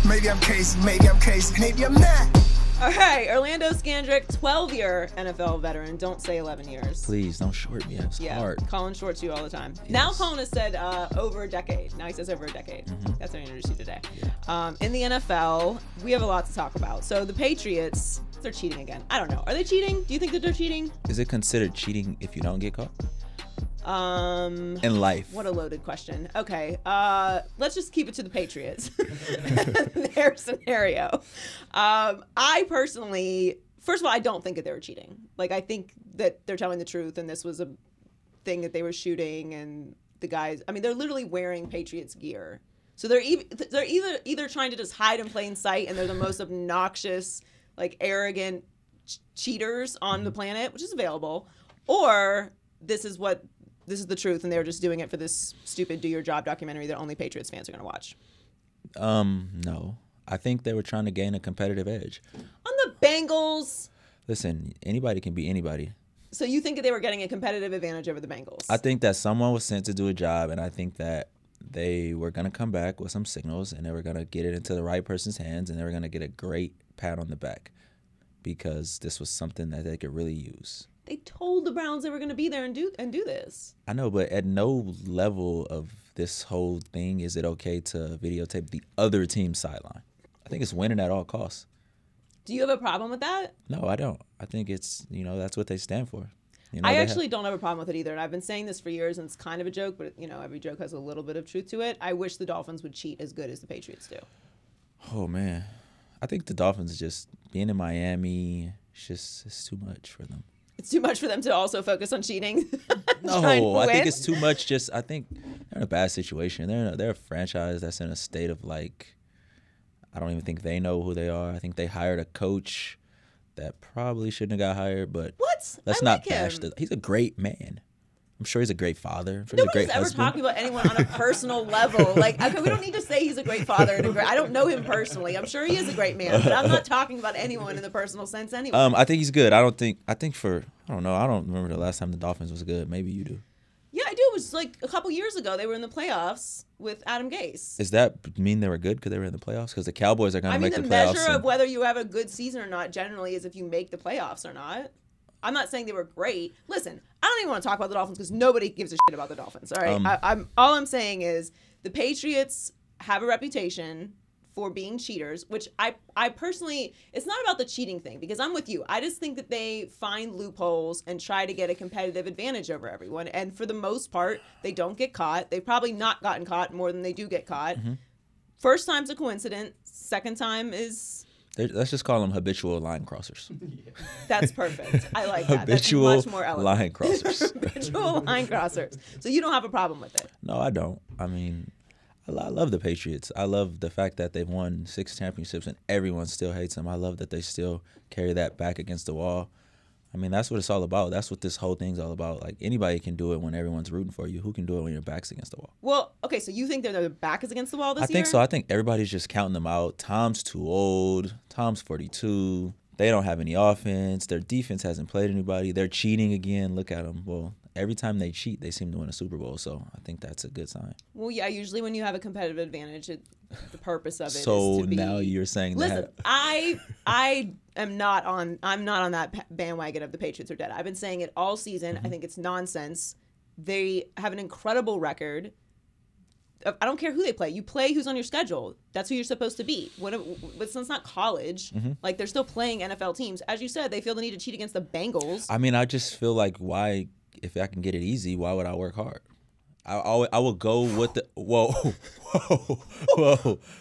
Maybe I'm crazy, maybe I'm not. All right, Orlando Scandrick, 12-year NFL veteran. Don't say 11 years. Please don't short me. It's hard. Colin shorts you all the time. Yes. Now Colin has said over a decade. Now he says over a decade. That's how I introduced you today. Yeah. In the NFL, we have a lot to talk about. So the Patriots, they're cheating again. I don't know. Are they cheating? Do you think that they're cheating? Is it considered cheating if you don't get caught? In life. What a loaded question. Okay, let's just keep it to the Patriots. Their scenario. I personally, first of all, I don't think that they were cheating. Like, I think that they're telling the truth, and this was a thing that they were shooting, and the guys, I mean, they're literally wearing Patriots gear. So they're either trying to just hide in plain sight, and they're the most obnoxious, like, arrogant cheaters on the planet, which is available, or this is the truth, and they were just doing it for this stupid Do Your Job documentary that only Patriots fans are going to watch. No. I think they were trying to gain a competitive edge. On the Bengals. Listen, anybody can be anybody. So you think that they were getting a competitive advantage over the Bengals? I think that someone was sent to do a job, and I think that they were going to come back with some signals, and they were going to get it into the right person's hands, and they were going to get a great pat on the back because this was something that they could really use. They told the Browns they were going to be there and do this. I know, but at no level of this whole thing is it okay to videotape the other team's sideline. I think it's winning at all costs. Do you have a problem with that? No, I don't. I think it's, that's what they stand for. I actually don't have a problem with it either. And I've been saying this for years, and it's kind of a joke, but, every joke has a little bit of truth to it. I wish the Dolphins would cheat as good as the Patriots do. Oh, man. I think the Dolphins just being in Miami, it's too much for them. It's too much for them to also focus on cheating. No, I think it's too much. I think they're in a bad situation. They're a franchise that's in a state of, like, I don't even think they know who they are. I think they hired a coach that probably shouldn't have got hired. But what? Let's not bash he's a great man. I'm sure he's a great father. I'm sure Nobody's ever talking about anyone on a personal level. Like, okay, we don't need to say he's a great father. I don't know him personally. I'm sure he is a great man, but I'm not talking about anyone in the personal sense anyway. I think he's good. I don't know. I don't remember the last time the Dolphins was good. Maybe you do. Yeah, I do. It was like a couple years ago. They were in the playoffs with Adam Gase. Does that mean they were good because they were in the playoffs? Because the Cowboys are going to make the playoffs. The measure of whether you have a good season or not generally is if you make the playoffs or not. I'm not saying they were great. Listen, I don't even want to talk about the Dolphins because nobody gives a shit about the Dolphins. All right, all I'm saying is the Patriots have a reputation for being cheaters, which I personally, it's not about the cheating thing because I'm with you. I just think that they find loopholes and try to get a competitive advantage over everyone. And for the most part, they don't get caught. They've probably not gotten caught more than they do get caught. Mm-hmm. First time's a coincidence. Second time is... Let's just call them habitual line crossers. That's perfect. I like that. Habitual That's much more elegant. Line crossers. Habitual line crossers. So you don't have a problem with it? No, I don't. I mean, I love the Patriots. I love the fact that they've won 6 championships and everyone still hates them. I love that they still carry that back against the wall. I mean, that's what it's all about. That's what this whole thing's all about. Like, anybody can do it when everyone's rooting for you. Who can do it when your back's against the wall? Well, okay, so you think their back is against the wall this year? I think so. I think everybody's just counting them out. Tom's too old. Tom's 42. They don't have any offense. Their defense hasn't played anybody. They're cheating again. Look at them. Well, every time they cheat, they seem to win a Super Bowl. So I think that's a good sign. Well, yeah, usually when you have a competitive advantage, the purpose of it so is to be... now you're saying Listen, I'm not on that bandwagon of the Patriots are dead. I've been saying it all season. Mm-hmm. I think it's nonsense. They have an incredible record. I don't care who they play. You play who's on your schedule. That's who you're supposed to be. It's not college. Mm-hmm. Like, they're still playing NFL teams. As you said, they feel the need to cheat against the Bengals. I mean, I just feel like why, if I can get it easy, why would I work hard? I will go with the whoa.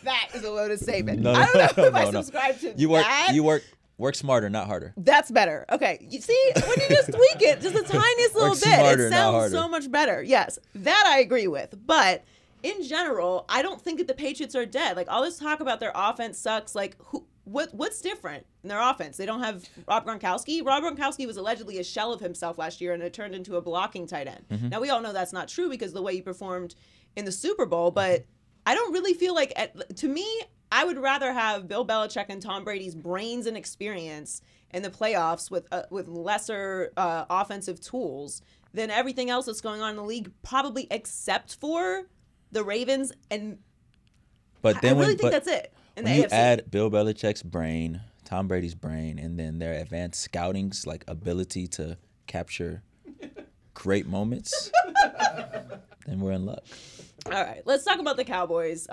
That is a loaded statement. I don't know if I subscribe to that. You work smarter, not harder. That's better. Okay, you see, when you just tweak it just the tiniest little bit, smarter, it sounds so much better. Yes, that I agree with. But in general, I don't think that the Patriots are dead. Like, all this talk about their offense sucks. Like, what's different in their offense? They don't have Rob Gronkowski. Rob Gronkowski was allegedly a shell of himself last year, and it turned into a blocking tight end. Mm-hmm. Now, we all know that's not true because of the way he performed in the Super Bowl, but I don't really feel like, to me, I would rather have Bill Belichick and Tom Brady's brains and experience in the playoffs with lesser offensive tools than everything else that's going on in the league, probably except for the Ravens and But then I really think that's it in the when you AFC. add Bill Belichick's brain, Tom Brady's brain, and then their advanced scouting's like ability to capture great moments, then we're in luck. All right, let's talk about the Cowboys.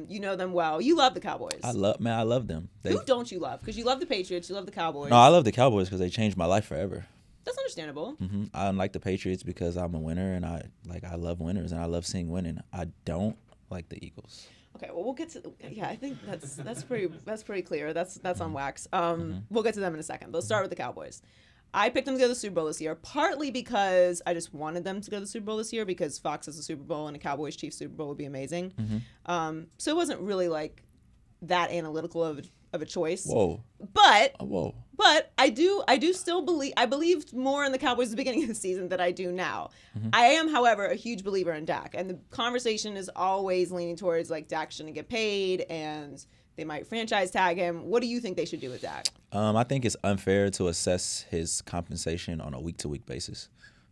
You know them well. You love the Cowboys. I love them. Who don't you love? Because you love the Patriots, you love the Cowboys. No, I love the Cowboys because they changed my life forever. That's understandable. I like the Patriots because I'm a winner and I love winners and I love seeing winning. I don't like the Eagles. Okay, well we'll get to I think that's pretty clear. That's on wax. We'll get to them in a second. But let's start with the Cowboys. I picked them to go to the Super Bowl this year, partly because I just wanted them to go to the Super Bowl this year because Fox has a Super Bowl and a Cowboys Chiefs Super Bowl would be amazing. So it wasn't really like that analytical of a choice. But I do still believe I believed more in the Cowboys at the beginning of the season than I do now. I am, however, a huge believer in Dak, and the conversation is always leaning towards like Dak shouldn't get paid and they might franchise tag him. What do you think they should do with Dak? I think it's unfair to assess his compensation on a week-to-week basis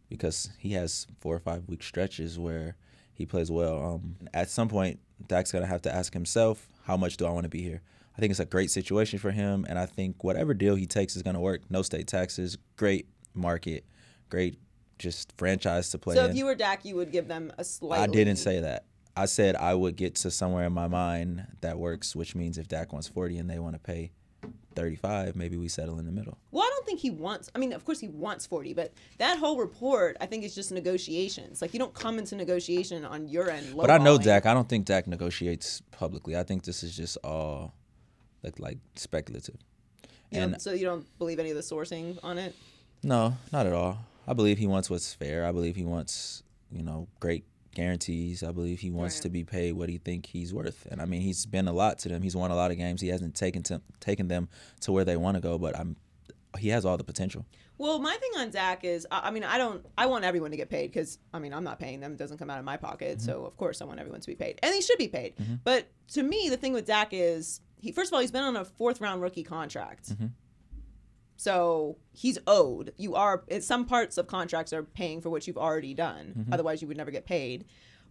because he has 4 or 5 week stretches where he plays well. At some point, Dak's going to have to ask himself, how much do I want to be here? I think it's a great situation for him, and I think whatever deal he takes is going to work. No state taxes, great market, great just franchise to play in. So if you were Dak, you would give them a slight I didn't say that. I said I would get to somewhere in my mind that works, which means if Dak wants 40 and they want to pay 35, maybe we settle in the middle. Well, I don't think he wants, I mean, of course he wants 40, but that whole report, I think, is just negotiations. Like, you don't come into negotiation on your end. But I know Dak. I don't think Dak negotiates publicly. I think this is just all like speculative. So you don't believe any of the sourcing on it? No, not at all. I believe he wants what's fair. I believe he wants, great guarantees. I believe he wants to be paid what he think he's worth. And I mean, he's been a lot to them. He's won a lot of games. He hasn't taken them to where they want to go, but he has all the potential. Well, my thing on Dak is, I want everyone to get paid because, I'm not paying them. It doesn't come out of my pocket. So, of course, I want everyone to be paid. And he should be paid. But to me, the thing with Dak is, first of all, he's been on a 4th-round rookie contract. So he's owed. Some parts of contracts are paying for what you've already done. Otherwise, you would never get paid.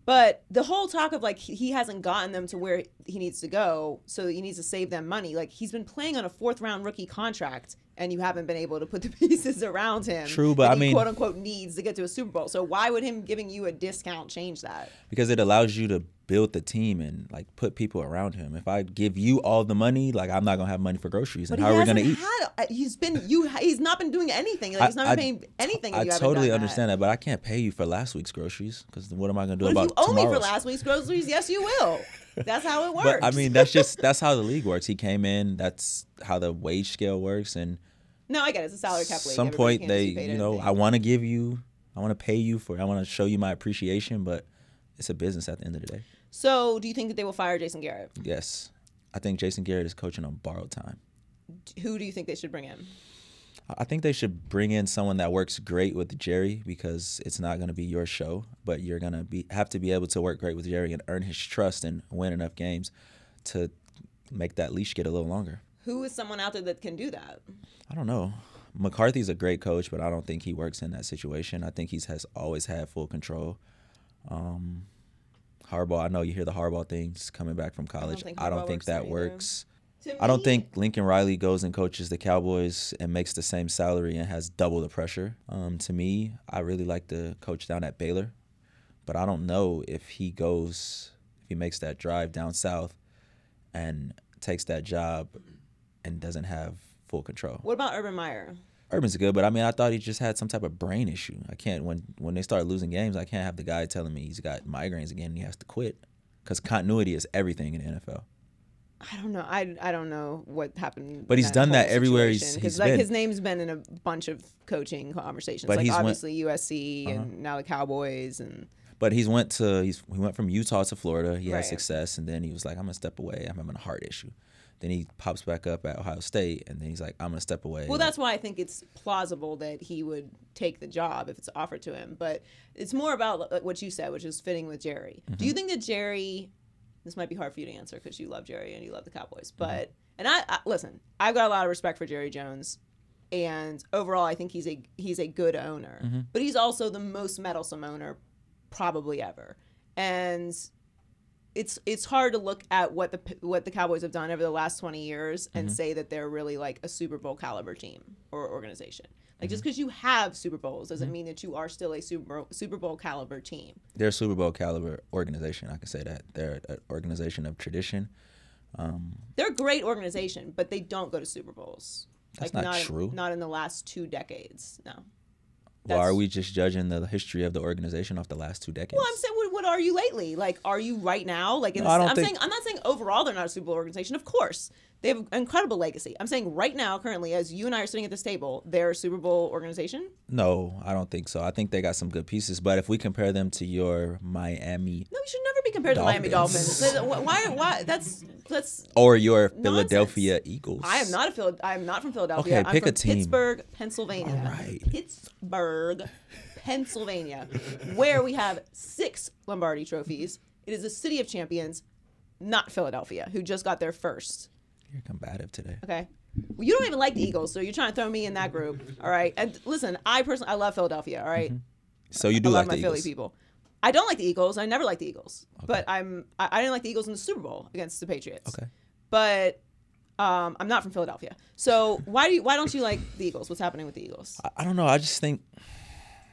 But the whole talk of like he hasn't gotten them to where he needs to go, so he needs to save them money. Like he's been playing on a 4th-round rookie contract, and you haven't been able to put the pieces around him. True, but he, quote unquote, needs to get to a Super Bowl. So why would him giving you a discount change that? Because it allows you to build the team and like put people around him. If I give you all the money, like I'm not gonna have money for groceries, and how are we gonna eat? He's not been doing anything. Like, he's not been paying anything. I totally understand that, but I can't pay you for last week's groceries because what am I gonna do about tomorrow's? If you owe me for last week's groceries, yes, you will. That's how it works. But I mean, that's how the league works. He came in. That's how the wage scale works, and no, I get it. It's a salary cap league. At some point, I want to pay you I want to show you my appreciation, but it's a business at the end of the day. So, do you think that they will fire Jason Garrett? Yes. I think Jason Garrett is coaching on borrowed time. Who do you think they should bring in? I think they should bring in someone that works great with Jerry because it's not going to be your show, but you're going to have to be able to work great with Jerry and earn his trust and win enough games to make that leash get a little longer. Who is someone out there that can do that? I don't know. McCarthy's a great coach, but I don't think he works in that situation. I think he has always had full control. Harbaugh, I know you hear the Harbaugh things coming back from college. I don't think that works. I don't think Lincoln Riley goes and coaches the Cowboys and makes the same salary and has double the pressure. To me, I really like the coach down at Baylor, but I don't know if he makes that drive down south and takes that job and doesn't have full control. What about Urban Meyer? Urban's good, but I mean, I thought he just had some type of brain issue. I can't, when they start losing games, I can't have the guy telling me he's got migraines again and he has to quit because continuity is everything in the NFL. I don't know. I don't know what happened. But he's done that everywhere he's been. His name's been in a bunch of coaching conversations. But like obviously USC and now the Cowboys and. But he went from Utah to Florida. He had success, and then he was like, "I'm gonna step away. I'm having a heart issue." Then he pops back up at Ohio State, and then he's like, "I'm gonna step away." Well, that's why I think it's plausible that he would take the job if it's offered to him. But it's more about what you said, which is fitting with Jerry. Do you think that Jerry? This might be hard for you to answer because you love Jerry and you love the Cowboys. But and I listen, I've got a lot of respect for Jerry Jones, and overall, I think he's a good owner. But he's also the most meddlesome owner probably ever. And it's hard to look at what the Cowboys have done over the last 20 years and say that they're really like a Super Bowl caliber team or organization. Like just because you have Super Bowls doesn't mean that you are still a Super Bowl caliber team. They're a Super Bowl caliber organization. I can say that. They're an organization of tradition. They're a great organization, but they don't go to Super Bowls. That's not true. Not in the last 2 decades. No. Well, are we just judging the history of the organization off the last 2 decades? Well, I'm saying, what are you lately? Like, are you right now? Like, No, I'm not saying overall they're not a Super Bowl organization. Of course, they have an incredible legacy. I'm saying right now, currently, as you and I are sitting at this table, they're a Super Bowl organization. No, I don't think so. I think they got some good pieces, but if we compare them to your Miami, No, you should never be compared to Miami Dolphins. Why? That's or your nonsense. Philadelphia Eagles. I am not from Philadelphia. Okay, pick I'm a from team. Pittsburgh, Pennsylvania. All right. Pittsburgh, Pennsylvania, where we have 6 Lombardi trophies. It is a city of champions, not Philadelphia, who just got their first. You're combative today. Okay. Well, you don't even like the Eagles, so you're trying to throw me in that group. All right. And listen, I love Philadelphia. All right. So you do I like love the my Philly Eagles. people. I don't like the Eagles. I never liked the Eagles. But I didn't like the Eagles in the Super Bowl against the Patriots. Okay. But I'm not from Philadelphia. So why don't you like the Eagles? What's happening with the Eagles? I don't know. I just think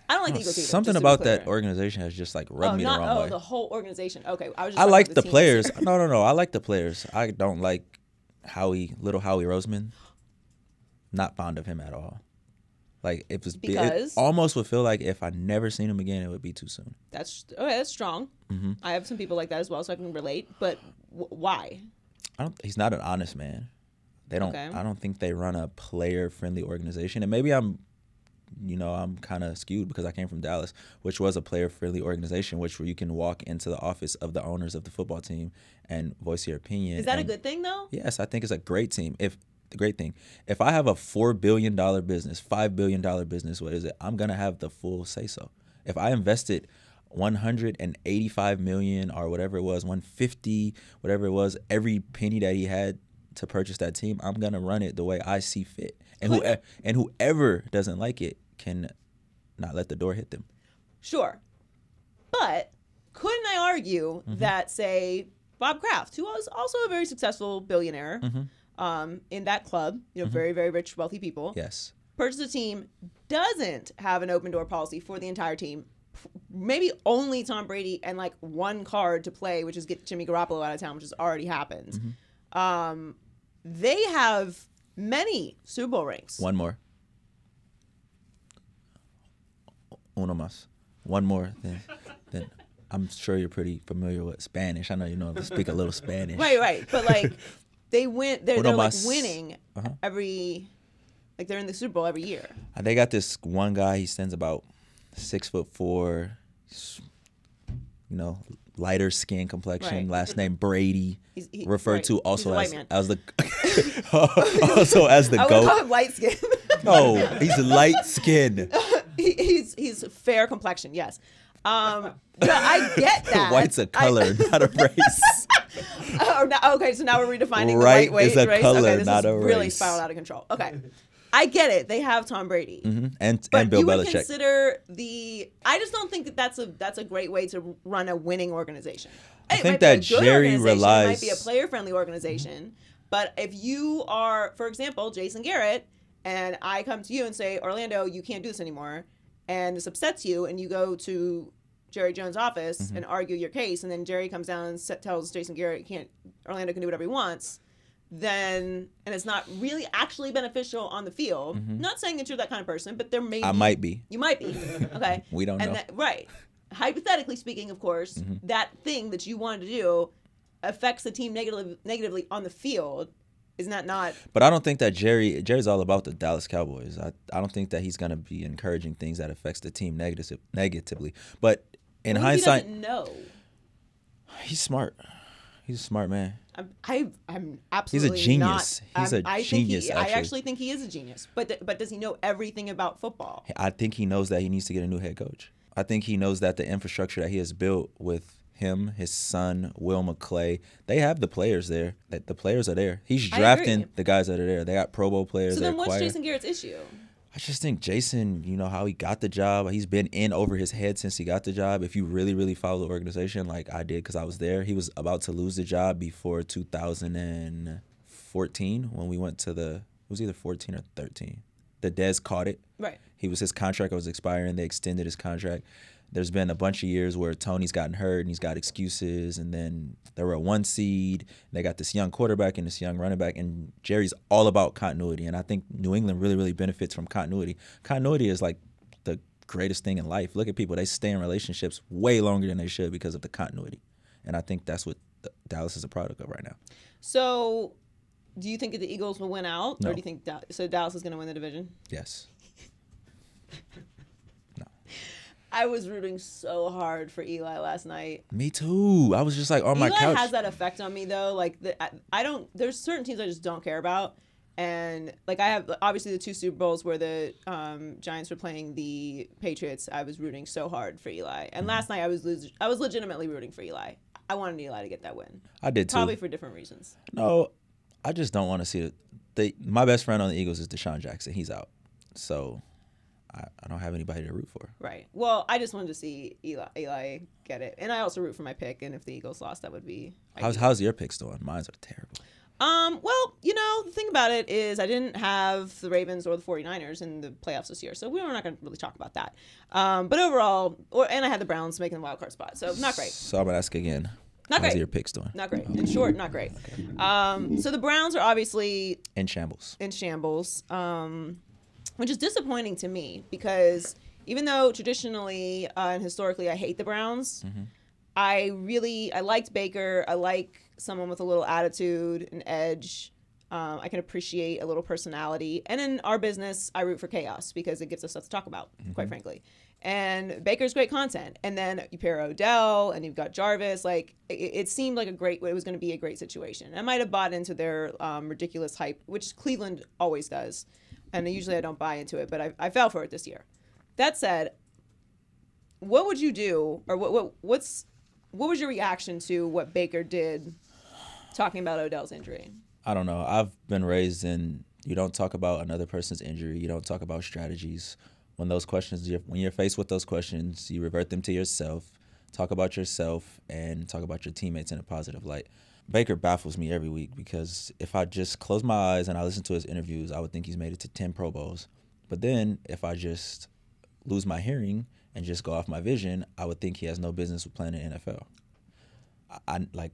I don't like the Eagles either. something just to be about that clear. organization has just like rubbed me the wrong way. the whole organization. Okay, I was. Just I talking like about the teams. players. No. I like the players. I don't like little Howie Roseman. Not fond of him at all. Like it Because? almost would feel like if I never seen him again, it would be too soon. That's strong. Mm-hmm. I have some people like that as well, so I can relate. But why? He's not an honest man. They don't. Okay. I don't think they run a player-friendly organization. And maybe I'm kind of skewed because I came from Dallas, which was a player-friendly organization, where you can walk into the office of the owners of the football team and voice your opinion. Is that a good thing though? Yes, I think it's a great team. The great thing, if I have a $4 billion business, $5 billion business, what is it? I'm gonna have the full say so. If I invested 185 million or whatever it was, 150, whatever it was, every penny that he had to purchase that team, I'm gonna run it the way I see fit. And whoever doesn't like it can not let the door hit them. Sure, but couldn't I argue that, say, Bob Kraft, who was also a very successful billionaire, in that club, very, very rich, wealthy people, Yes. purchased a team, doesn't have an open door policy for the entire team, maybe only Tom Brady and like one card to play, which is get Jimmy Garoppolo out of town, which has already happened. They have many Super Bowl rings. One more. Uno más. One more. Then I'm sure you're pretty familiar with Spanish. I know you know to speak a little Spanish. Right. But like they win. They're Uno like más. winning every. Like they're in the Super Bowl every year. They got this one guy. He stands about 6'4", lighter skin complexion. Right. Last name Brady. He- referred right. to He's also a white as man. as the also as the I would call goat. him light skin. No, he's light skinned. he's fair complexion. Yes. Yeah, I get that. White's a color, not a race. Okay, so now we're redefining Right the white is a race. color, okay, this not is a really race. spiraled out of control. Okay, I get it. They have Tom Brady, And but Bill you would Belichick. consider I just don't think that that's a great way to run a winning organization. I It think might be a that good Jerry organization, It relies- might be a player-friendly organization, but if you are, for example, Jason Garrett, and I come to you and say, Orlando, you can't do this anymore, and this upsets you, and you go to Jerry Jones' office and argue your case, and then Jerry comes down and tells Jason Garrett Orlando can do whatever he wants, then, and it's not really actually beneficial on the field. Not saying that you're that kind of person, but there may I might be. You might be. Okay. We don't know. Right. Hypothetically speaking, of course, that thing that you wanted to do affects the team negatively on the field. Isn't that not? But I don't think that Jerry's all about the Dallas Cowboys. I don't think that he's going to be encouraging things that affects the team negatively. But in What if hindsight, he doesn't know? he's smart. He's a smart man. I'm absolutely He's a genius. Not, He's a genius, I actually. actually think he is a genius. But does he know everything about football? I think he knows that he needs to get a new head coach. I think he knows that the infrastructure that he has built with him, his son, Will McClay, they have the players there. That the players are there. He's I drafting agree. the guys that are there. They got Pro Bowl players. So they then what's acquire. Jason Garrett's issue? I just think Jason, you know, how he got the job. He's been in over his head since he got the job. If you really, really follow the organization like I did because I was there, he was about to lose the job before 2014 when we went to it was either 14 or 13. The Dez caught it. Right. His contract was expiring. They extended his contract. There's been a bunch of years where Tony's gotten hurt and he's got excuses, and then they were a 1 seed. They got this young quarterback and this young running back, and Jerry's all about continuity, and I think New England really, really benefits from continuity. Continuity is like the greatest thing in life. Look at people. They stay in relationships way longer than they should because of the continuity, and I think that's what Dallas is a product of right now. So do you think that the Eagles will win out, No. or do you think Dallas is going to win the division? Yes. No. I was rooting so hard for Eli last night. Me too. I was just like on my couch. Eli has that effect on me though. Like I don't. There's certain teams I just don't care about, and like I have obviously the 2 Super Bowls where the Giants were playing the Patriots. I was rooting so hard for Eli, and last night I was legitimately rooting for Eli. I wanted Eli to get that win. I did too. Probably for different reasons. No, I just don't want to see it. My best friend on the Eagles is Deshaun Jackson. He's out, so I don't have anybody to root for. Right. Well, I just wanted to see Eli get it, and I also root for my pick. And if the Eagles lost, that would be. How's your picks doing? Mine's are terrible. Well, you know, the thing about it is I didn't have the Ravens or the 49ers in the playoffs this year, so we're not going to really talk about that. But overall, and I had the Browns making the wild card spot, so not great. So I'm going to ask again. Not How's great. your picks doing? Not great. In short, not great. Okay. So the Browns are obviously In shambles. Which is disappointing to me because even though traditionally and historically I hate the Browns, I liked Baker. I like someone with a little attitude and edge. I can appreciate a little personality. And in our business, I root for chaos because it gives us stuff to talk about, quite frankly. And Baker's great content. And then you pair Odell and you've got Jarvis. Like it seemed like it was going to be a great situation. I might have bought into their ridiculous hype, which Cleveland always does. And usually I don't buy into it, but I fell for it this year. That said, what would you do, or what was your reaction to what Baker did talking about Odell's injury? I don't know. I've been raised in you don't talk about another person's injury. You don't talk about strategies. When you're faced with those questions, you revert them to yourself, talk about yourself, and talk about your teammates in a positive light. Baker baffles me every week because if I just close my eyes and I listen to his interviews, I would think he's made it to 10 Pro Bowls. But then if I just lose my hearing and just go off my vision, I would think he has no business with playing in the NFL. I like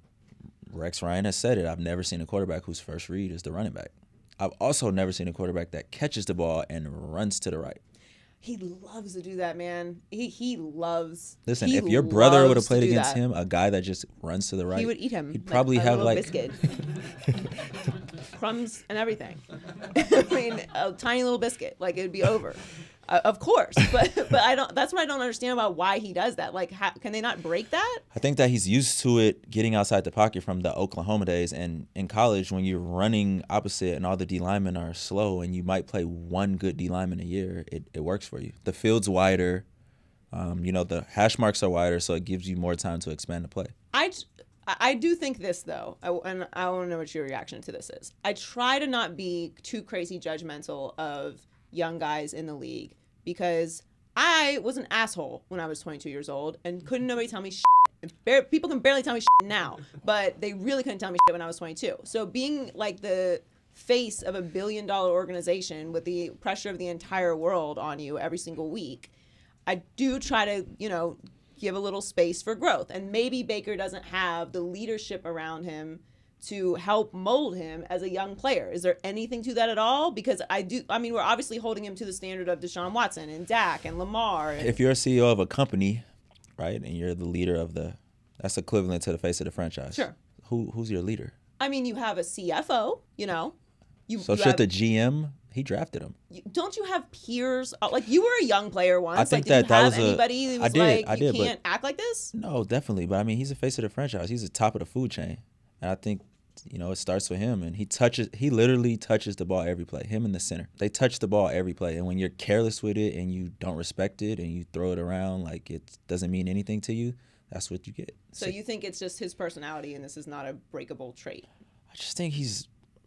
Rex Ryan has said it. I've never seen a quarterback whose first read is the running back. I've also never seen a quarterback that catches the ball and runs to the right. He loves to do that, man. He loves. Listen, he if your brother would have loves played to do against that. him, a guy that just runs to the right, He would eat him. He'd probably a have little like biscuit. Crumbs and everything. I mean, a tiny little biscuit. Like, it'd be over. Of course, but I don't. That's what I don't understand about why he does that. Like, can they not break that? I think that he's used to it getting outside the pocket from the Oklahoma days. And in college, when you're running opposite and all the D linemen are slow and you might play one good D lineman a year, it works for you. The field's wider. The hash marks are wider, so it gives you more time to expand the play. I do think this, though, and I want to know what your reaction to this is. I try to not be too crazy judgmental of young guys in the league because I was an asshole when I was 22 years old and couldn't nobody tell me shit. People can barely tell me shit now, but they really couldn't tell me shit when I was 22. So being like the face of $1 billion organization with the pressure of the entire world on you every single week, I do try to, give a little space for growth. And maybe Baker doesn't have the leadership around him to help mold him as a young player. Is there anything to that at all? Because we're obviously holding him to the standard of Deshaun Watson and Dak and Lamar. If you're a CEO of a company, right, and you're the leader of that's equivalent to the face of the franchise. Sure. Who's your leader? I mean, you have a CFO, the GM, he drafted him. Don't you have peers? Like, you were a young player once. I think did you that have was anybody who was you can't act like this? No, definitely. But I mean, he's the face of the franchise. He's the top of the food chain. And I think, it starts with him. And he literally touches the ball every play. Him and the center. They touch the ball every play. And when you're careless with it and you don't respect it and you throw it around like it doesn't mean anything to you, that's what you get. So you think it's just his personality and this is not a breakable trait? I just think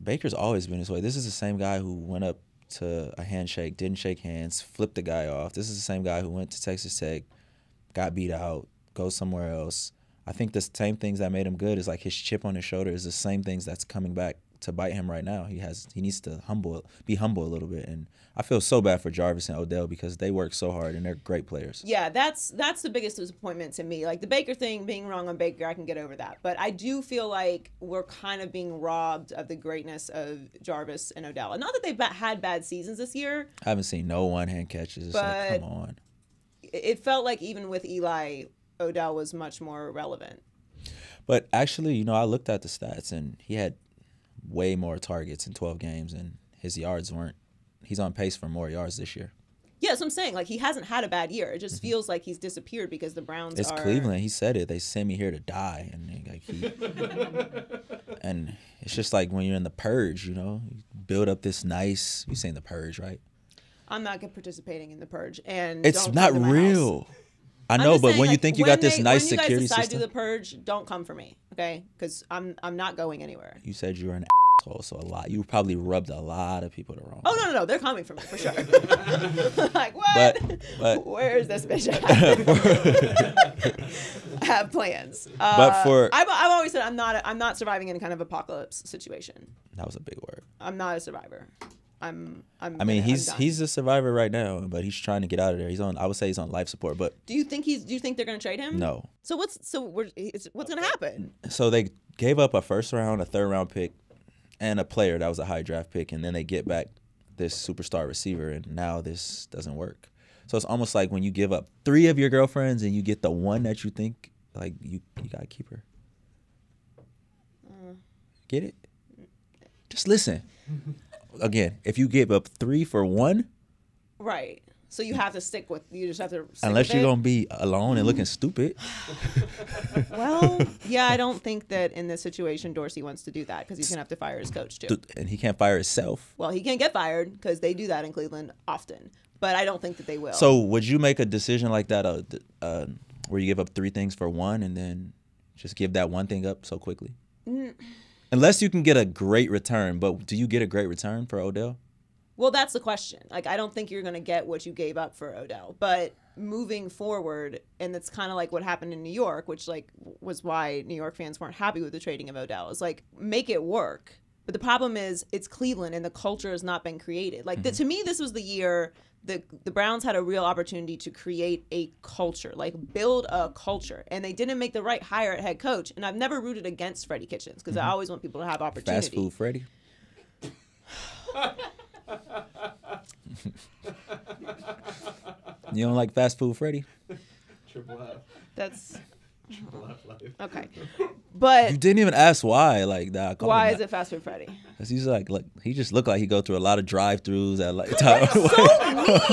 Baker's always been this way. This is the same guy who went up to a handshake, didn't shake hands, flipped the guy off. This is the same guy who went to Texas Tech, got beat out, goes somewhere else. I think the same things that made him good is like his chip on his shoulder is the same things that's coming back to bite him right now. He needs to be humble a little bit, and I feel so bad for Jarvis and Odell because they work so hard and they're great players. Yeah, that's the biggest disappointment to me. Like the Baker thing, being wrong on Baker, I can get over that, but I do feel like we're kind of being robbed of the greatness of Jarvis and Odell. And not that they've had bad seasons this year. I haven't seen no one-hand catches. It's like, come on. It felt like even with Eli, Odell was much more relevant. But actually, you know, I looked at the stats and he had way more targets in 12 games and his yards weren't. He's on pace for more yards this year. Yeah, that's what I'm saying. Like, he hasn't had a bad year. It just feels like he's disappeared because the Browns It's Cleveland. He said it. They sent me here to die. And and it's just like when you're in the purge, you know, you build up this nice, you're saying the purge, right? I'm not participating in the purge. And it's don't not come to my real. house. I know, but saying, when you like, think you got this nice security system. When you guys decide system. to do the purge, don't come for me, okay? Because I'm not going anywhere. You said you were an asshole, so you probably rubbed a lot of people the wrong way. Oh, no. They're coming for me, for sure. Like, what? But where is this bitch at? I have plans. I've always said I'm not surviving in kind of apocalypse situation. That was a big word. I'm not a survivor. I mean, he's a survivor right now, but he's trying to get out of there. I would say he's on life support, but do you think they're going to trade him? No. So what's going to happen? So they gave up a first round, a third round pick, and a player that was a high draft pick, and then they get back this superstar receiver, and now this doesn't work. So it's almost like when you give up 3 of your girlfriends and you get the one that you think like you gotta keep her. Get it? Just listen. Again, if you give up 3 for 1, right? So you have to stick with. You just have to. Stick unless with you're it. gonna be alone and looking stupid. Well, yeah, I don't think that in this situation Dorsey wants to do that because he's gonna have to fire his coach too. And he can't fire himself. Well, he can't get fired because they do that in Cleveland often, but I don't think that they will. So would you make a decision like that, where you give up 3 things for 1 and then just give that one thing up so quickly? Unless you can get a great return, but do you get a great return for Odell? Well, that's the question. Like, I don't think you're going to get what you gave up for Odell. But moving forward, and it's kind of like what happened in New York, which like was why New York fans weren't happy with the trading of Odell. It's like, make it work. But the problem is it's Cleveland and the culture has not been created. Like, to me, this was the year the Browns had a real opportunity to create a culture, like build a culture. And they didn't make the right hire at head coach. And I've never rooted against Freddie Kitchens because I always want people to have opportunity. Fast food Freddie. You don't like fast food Freddie? Triple F. That's Triple F life. okay. But You didn't even ask why, like that. why is it fast food Freddie? Because he's like, look, he just looked like he go through a lot of drive-throughs at like time. So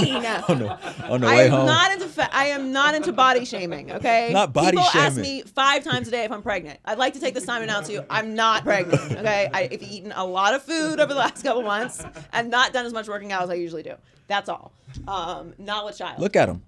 mean. on the way home. I am not into body shaming, okay? Not body People ask shaming. me 5 times a day if I'm pregnant. I'd like to take this time to announce to you, I'm not pregnant, okay? I've eaten a lot of food over the last couple months and not done as much working out as I usually do. That's all. Not with child. Look at him.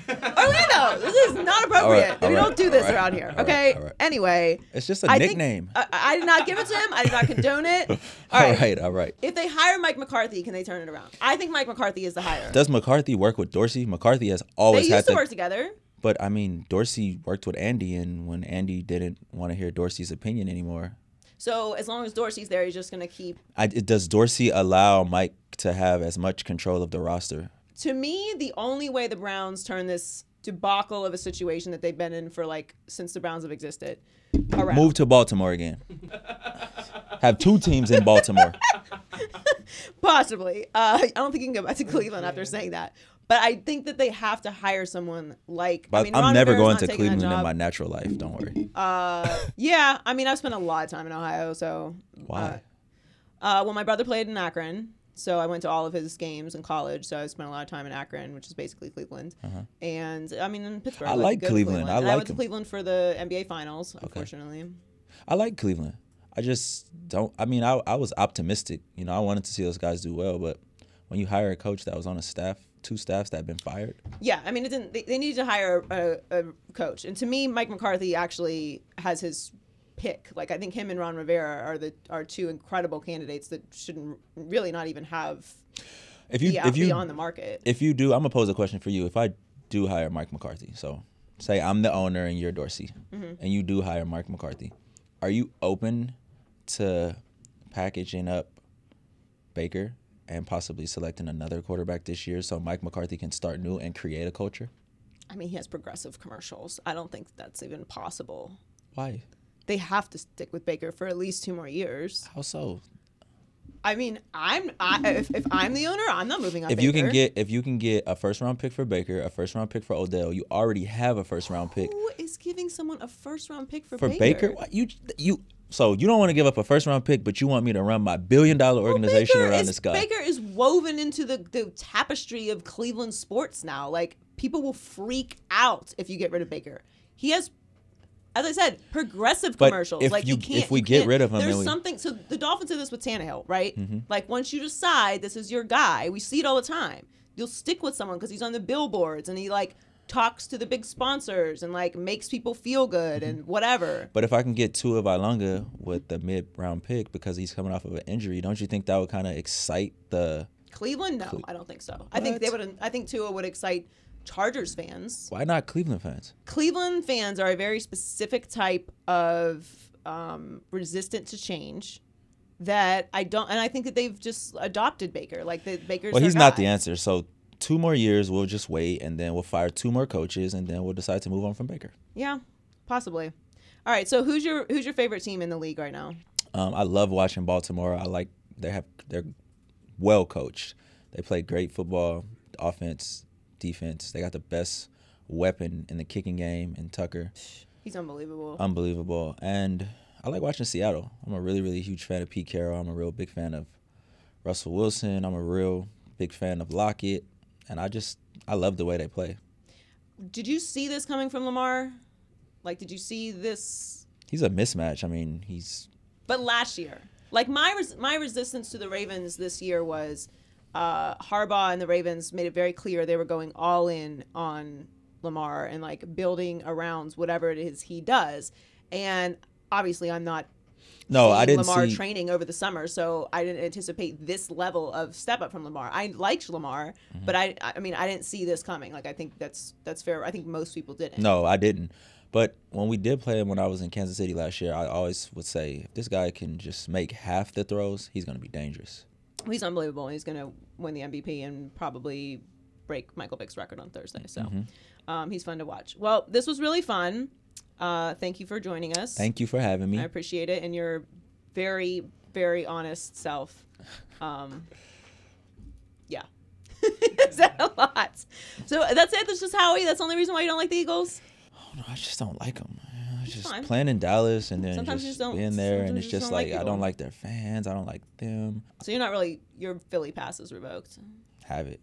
Orlando, this is not appropriate. We don't do this around here, okay? all right. Anyway. It's just a nickname. I did not give it to him. I did not condone it. All right. If they hire Mike McCarthy, can they turn it around? I think Mike McCarthy is the hire. Does McCarthy work with Dorsey? McCarthy has always They had used to work together. But I mean, Dorsey worked with Andy, and when Andy didn't want to hear Dorsey's opinion anymore. So as long as Dorsey's there, he's just going to keep. Does Dorsey allow Mike to have as much control of the roster? To me, the only way the Browns turn this debacle of a situation that they've been in for like since the Browns have existed around. Move to Baltimore again. Have 2 teams in Baltimore. Possibly. I don't think you can go back to Cleveland after saying that. But I think that they have to hire someone like. But I'm I'm never Rivera's going to not taking that Cleveland in job. my natural life. Don't worry. Yeah, I mean, I've spent a lot of time in Ohio, so. Why? Well, my brother played in Akron, so I went to all of his games in college. So I spent a lot of time in Akron, which is basically Cleveland. And I mean, in Pittsburgh. I like go to Cleveland. I And I like went to them. Cleveland for the NBA Finals, unfortunately. I like Cleveland. I just don't. I mean, I was optimistic. You know, I wanted to see those guys do well, but when you hire a coach that was on a staff, 2 staffs that have been fired. Yeah, I mean, they needed to hire a coach, and to me, Mike McCarthy actually has his pick. Like I think him and Ron Rivera are two incredible candidates that shouldn't really not even have be on the market. If you do, I'm gonna pose a question for you. If I do hire Mike McCarthy, so say I'm the owner and you're Dorsey, and you do hire Mike McCarthy, are you open to packaging up Baker and possibly selecting another quarterback this year so Mike McCarthy can start new and create a culture? I mean, he has progressive commercials. I don't think that's even possible. Why? They have to stick with Baker for at least 2 more years. How so? I mean, if I'm the owner, I'm not moving on. If you can get a first round pick for Baker, a first round pick for Odell, you already have a first round pick. Who is giving someone a first round pick for Baker? What? So you don't want to give up a first round pick, but you want me to run my $1 billion organization around this guy. Baker is woven into the tapestry of Cleveland sports now. Like, people will freak out if you get rid of Baker. He has, as I said, progressive commercials. If we get rid of him, there's something. So the Dolphins did this with Tannehill, right? Like, once you decide this is your guy, we see it all the time. You'll stick with someone because he's on the billboards and he talks to the big sponsors and makes people feel good and whatever. But if I can get Tua Valonga with the mid-round pick because he's coming off of an injury, don't you think that would kind of excite the Cleveland? No, I don't think so. What? I think Tua would excite Chargers fans. Why not Cleveland fans? Cleveland fans are a very specific type of resistant to change that I don't, and I think that they've just adopted Baker. Baker's well, he's their not guy. the answer. So 2 more years, we'll just wait, and then we'll fire 2 more coaches, and then we'll decide to move on from Baker. Yeah, possibly. All right. So who's your favorite team in the league right now? I love watching Baltimore. They're well coached. They play great football, offense, defense. They got the best weapon in the kicking game in Tucker. He's unbelievable. Unbelievable. And I like watching Seattle. I'm a really, really huge fan of Pete Carroll. I'm a real big fan of Russell Wilson. I'm a real big fan of Lockett. And I love the way they play. Did you see this coming from Lamar? Did you see this? He's a mismatch. I mean, But last year, my resistance to the Ravens this year was Harbaugh and the Ravens made it very clear they were going all in on Lamar and building around whatever it is he does. And obviously, I'm not. I didn't Lamar see training over the summer, so I didn't anticipate this level of step up from Lamar. I liked Lamar, but I mean, I didn't see this coming. I think that's fair. I think most people didn't. No, I didn't. But when we did play him when I was in Kansas City last year, I always would say, if this guy can just make half the throws, he's going to be dangerous. He's unbelievable. He's going to win the MVP and probably break Michael Vick's record on Thursday. So he's fun to watch. Well, this was really fun. Thank you for joining us. Thank you for having me. I appreciate it. And your very, very honest self. Yeah. Is that a lot? So that's it. That's just Howie. That's the only reason why you don't like the Eagles? Oh, no, I just don't like them. Just fine. playing in Dallas and then Sometimes just you don't- being there, and sometimes it's you just don't like I people. don't like their fans. I don't like them. So you're not really, your Philly pass is revoked. Have it.